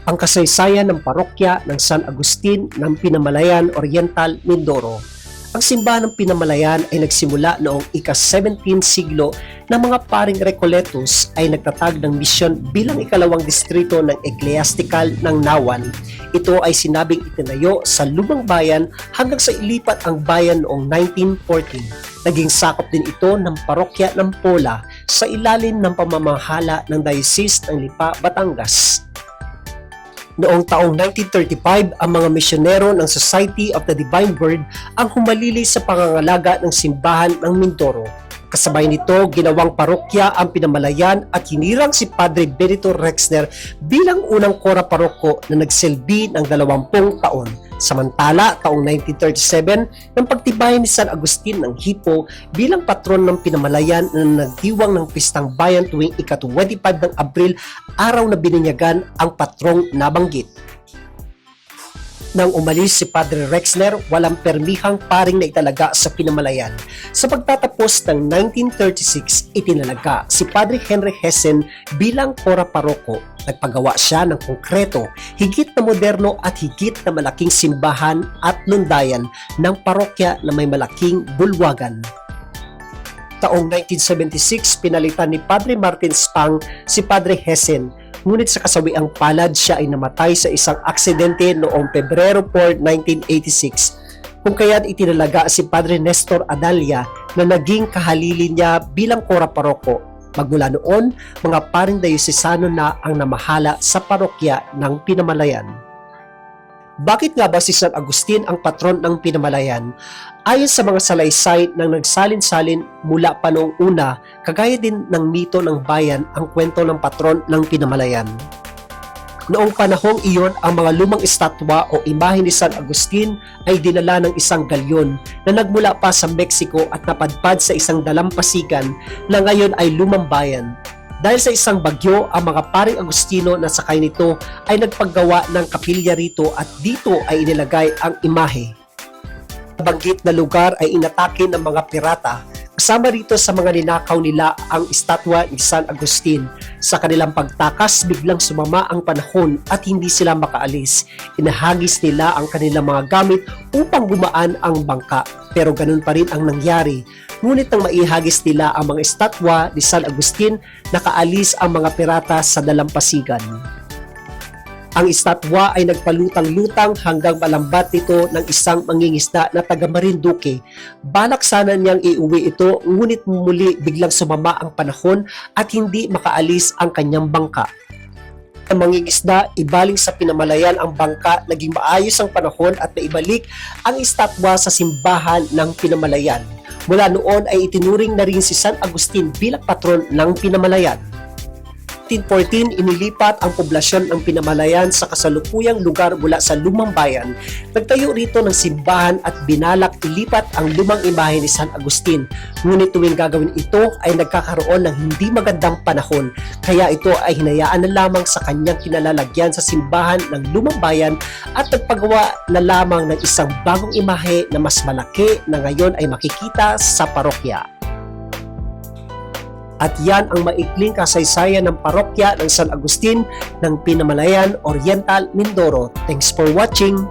ang kasaysayan ng parokya ng San Agustin ng Pinamalayan Oriental, Mindoro. Ang simbahan ng Pinamalayan ay nagsimula noong ika-17 siglo na mga paring Recoletos ay nagtatag ng misyon bilang ikalawang distrito ng Ecclesiastical ng Nawan. Ito ay sinabing itinayo sa lumang bayan hanggang sa ilipat ang bayan noong 1914. Naging sakop din ito ng parokya ng Pola sa ilalim ng pamamahala ng Diocese ng Lipa, Batangas. Noong taong 1935, ang mga misyonero ng Society of the Divine Word ang humalili sa pangangalaga ng simbahan ng Mindoro. Kasabay nito, ginawang parokya ang Pinamalayan at hinirang si Padre Benito Rexner bilang unang kora paroko na nagsilbi ng 20 taon. Samantala, taong 1937, nang pagtibayan ni San Agustin ng Hippo bilang patron ng Pinamalayan na nagdiwang ng Pistang Bayan tuwing ika-25 ng Abril, araw na bininyagan ang patrong nabanggit. Nang umalis si Padre Rexner, walang permihang paring na italaga sa Pinamalayan. Sa pagtatapos ng 1936, itinalaga si Padre Henry Hessen bilang kora paroko. Nagpagawa siya ng konkreto, higit na moderno at higit na malaking simbahan at lundayan ng parokya na may malaking bulwagan. Taong 1976, pinalitan ni Padre Martin Spang si Padre Hessen. Ngunit sa kasawiang palad, siya ay namatay sa isang aksidente noong Pebrero 4, 1986. Kung kaya't itinalaga si Padre Nestor Adalia na naging kahalili niya bilang kora paroko. Magmula noon, mga paring dayosesano na ang namahala sa parokya ng Pinamalayan. Bakit nga ba si San Agustin ang patron ng Pinamalayan? Ayon sa mga salaysay nang nagsalin-salin mula pa noong una, kagaya din ng mito ng bayan ang kwento ng patron ng Pinamalayan. Noong panahong iyon, ang mga lumang estatwa o imahe ni San Agustin ay dinala ng isang galyon na nagmula pa sa Mexico at napadpad sa isang dalampasigan na ngayon ay lumang bayan. Dahil sa isang bagyo, ang mga paring Agustino na sakay nito ay nagpaggawa ng kapilya rito at dito ay inilagay ang imahe. Banggit na lugar ay inatake ng mga pirata. Kasama rito sa mga ninakaw nila ang estatwa ni San Agustin. Sa kanilang pagtakas, biglang sumama ang panahon at hindi sila makaalis. Inahagis nila ang kanilang mga gamit upang gumaan ang bangka. Pero ganun pa rin ang nangyari. Ngunit nang maihagis nila ang mga estatwa ni San Agustin, nakaalis ang mga pirata sa dalampasigan. Ang estatwa ay nagpalutang-lutang hanggang malambat nito ng isang mangingisda na taga Marinduque. Balak sana niyang iuwi ito, ngunit muli biglang sumama ang panahon at hindi makaalis ang kanyang bangka. Ang mangingisda, ibaling sa Pinamalayan ang bangka, naging maayos ang panahon at naibalik ang estatwa sa simbahan ng Pinamalayan. Mula noon ay itinuring na rin si San Agustin bilang patron ng Pinamalayan. 1914, inilipat ang poblasyon ng Pinamalayan sa kasalukuyang lugar mula sa lumang bayan. Nagtayo rito ng simbahan at binalak ilipat ang lumang imahe ni San Agustin. Ngunit tuwing gagawin ito ay nagkakaroon ng hindi magandang panahon, kaya ito ay hinayaan na lamang sa kanyang kinalalagyan sa simbahan ng lumang bayan at nagpagawa na lamang ng isang bagong imahe na mas malaki na ngayon ay makikita sa parokya. At yan ang maikling kasaysayan ng parokya ng San Agustin ng Pinamalayan Oriental, Mindoro. Thanks for watching!